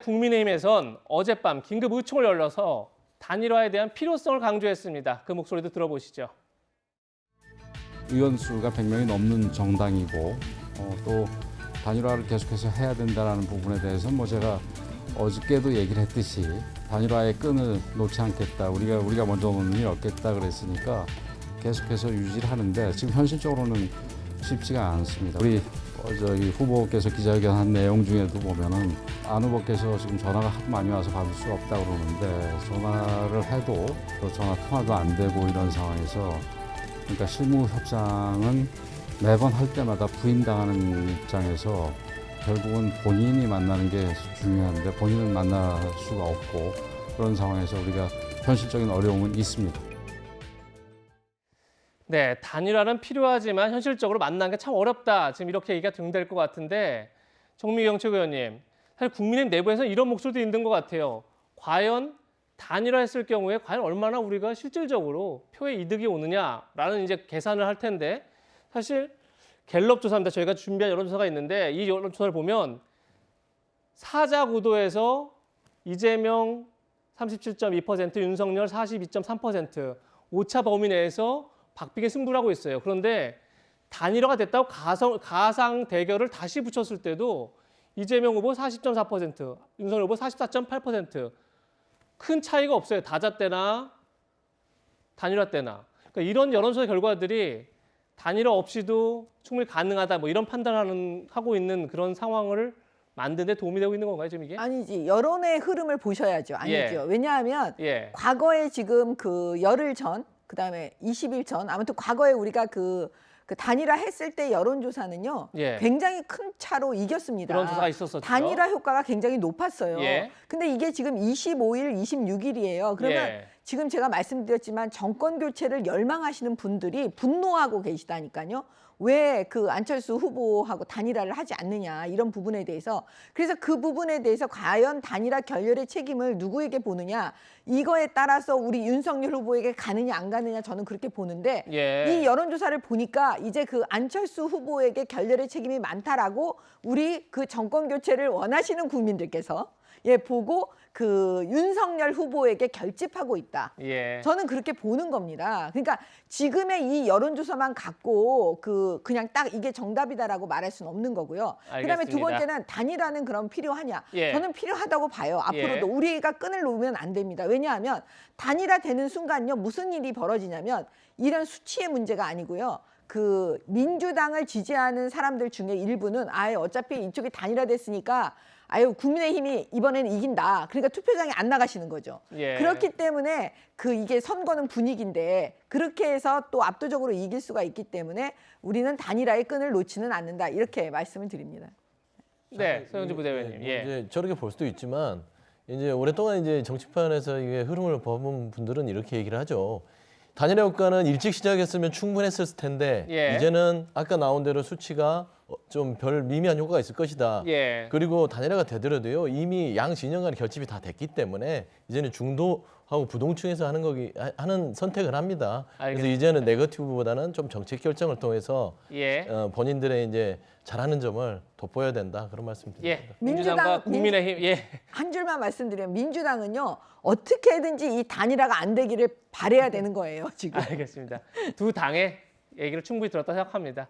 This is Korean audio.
국민의힘에선 어젯밤 긴급 의총을 열어서 단일화에 대한 필요성을 강조했습니다. 그 목소리도 들어보시죠. 의원 수가 100명이 넘는 정당이고 또 단일화를 계속해서 해야 된다는 부분에 대해서 제가 어저께도 얘기를 했듯이 단일화의 끈을 놓지 않겠다. 우리가 먼저 놓는 일 없겠다 그랬으니까 계속해서 유지를 하는데 지금 현실적으로는 쉽지가 않습니다. 우리 저희 후보께서 기자회견한 내용 중에도 보면은 안 후보께서 지금 전화가 하도 많이 와서 받을 수가 없다 그러는데 전화를 해도 또 전화 통화도 안 되고 이런 상황에서 그러니까 실무 협상은 매번 할 때마다 부인당하는 입장에서 결국은 본인이 만나는 게 중요한데 본인은 만날 수가 없고 그런 상황에서 우리가 현실적인 어려움은 있습니다. 네, 단일화는 필요하지만 현실적으로 만나는 게 참 어렵다. 지금 이렇게 얘기가 등될 것 같은데 정미경 최고위원님, 사실 국민의힘 내부에서 이런 목소리도 있는 것 같아요. 과연 단일화했을 경우에 과연 얼마나 우리가 실질적으로 표에 이득이 오느냐라는 이제 계산을 할 텐데 사실 갤럽 조사입니다. 저희가 준비한 여론조사가 있는데 이 여론조사를 보면 사자 구도에서 이재명 37.2%, 윤석열 42.3%, 오차 범위 내에서 박빙의 승부를 하고 있어요. 그런데 단일화가 됐다고 가상 대결을 다시 붙였을 때도 이재명 후보 40.4%, 윤석열 후보 44.8%. 큰 차이가 없어요. 다자 때나 단일화 때나. 그러니까 이런 여론조사 결과들이 단일화 없이도 충분히 가능하다. 이런 판단을 하고 있는 그런 상황을 만드는 데 도움이 되고 있는 건가요, 지금 이게? 아니지. 여론의 흐름을 보셔야죠. 아니죠. 예. 왜냐하면 과거에 지금 그 열흘 전, 그다음에 20일 전, 아무튼 과거에 우리가 그 단일화 했을 때 여론조사는요. 굉장히 큰 차로 이겼습니다. 그런 조사가 있었었죠. 단일화 효과가 굉장히 높았어요. 근데 이게 지금 25일, 26일이에요. 그러면 지금 제가 말씀드렸지만 정권 교체를 열망하시는 분들이 분노하고 계시다니까요. 왜 그 안철수 후보하고 단일화를 하지 않느냐 이런 부분에 대해서. 그래서 그 부분에 대해서 과연 단일화 결렬의 책임을 누구에게 보느냐 이거에 따라서 우리 윤석열 후보에게 가느냐 안 가느냐 저는 그렇게 보는데 이 여론조사를 보니까 이제 그 안철수 후보에게 결렬의 책임이 많다라고 우리 그 정권 교체를 원하시는 국민들께서 보고 그 윤석열 후보에게 결집하고 있다. 저는 그렇게 보는 겁니다. 그러니까 지금의 이 여론조사만 갖고 그냥 딱 이게 정답이다라고 말할 수는 없는 거고요. 그다음에 두 번째는 단일화는 그럼 필요하냐? 저는 필요하다고 봐요. 앞으로도 우리가 끈을 놓으면 안 됩니다. 왜냐하면 단일화 되는 순간요 무슨 일이 벌어지냐면 이런 수치의 문제가 아니고요. 그 민주당을 지지하는 사람들 중에 일부는 아예 어차피 이쪽이 단일화됐으니까 아유 국민의힘이 이번에는 이긴다. 그러니까 투표장에 안 나가시는 거죠. 그렇기 때문에 이게 선거는 분위기인데 그렇게 해서 또 압도적으로 이길 수가 있기 때문에 우리는 단일화의 끈을 놓지는 않는다. 이렇게 말씀을 드립니다. 네, 서영주 부대변인. 이제 저렇게 볼 수도 있지만 이제 오랫동안 이제 정치판에서 이게 흐름을 봐본 분들은 이렇게 얘기를 하죠. 단일화 효과는 일찍 시작했으면 충분했을 텐데 이제는 아까 나온 대로 수치가 좀 별 미미한 효과가 있을 것이다. 그리고 단일화가 되더라도요 이미 양 진영 간의 결집이 다 됐기 때문에 이제는 중도하고 부동층에서 하는 선택을 합니다. 그래서 이제는 네거티브보다는 좀 정책 결정을 통해서 본인들의 이제 잘하는 점을 돋보여야 된다 그런 말씀드립니다. 민주당과 국민의힘 한 줄만 말씀드리면 민주당은요 어떻게든지 이 단일화가 안 되기를 바라야 되는 거예요 지금. 알겠습니다. 두 당의 얘기를 충분히 들었다 생각합니다.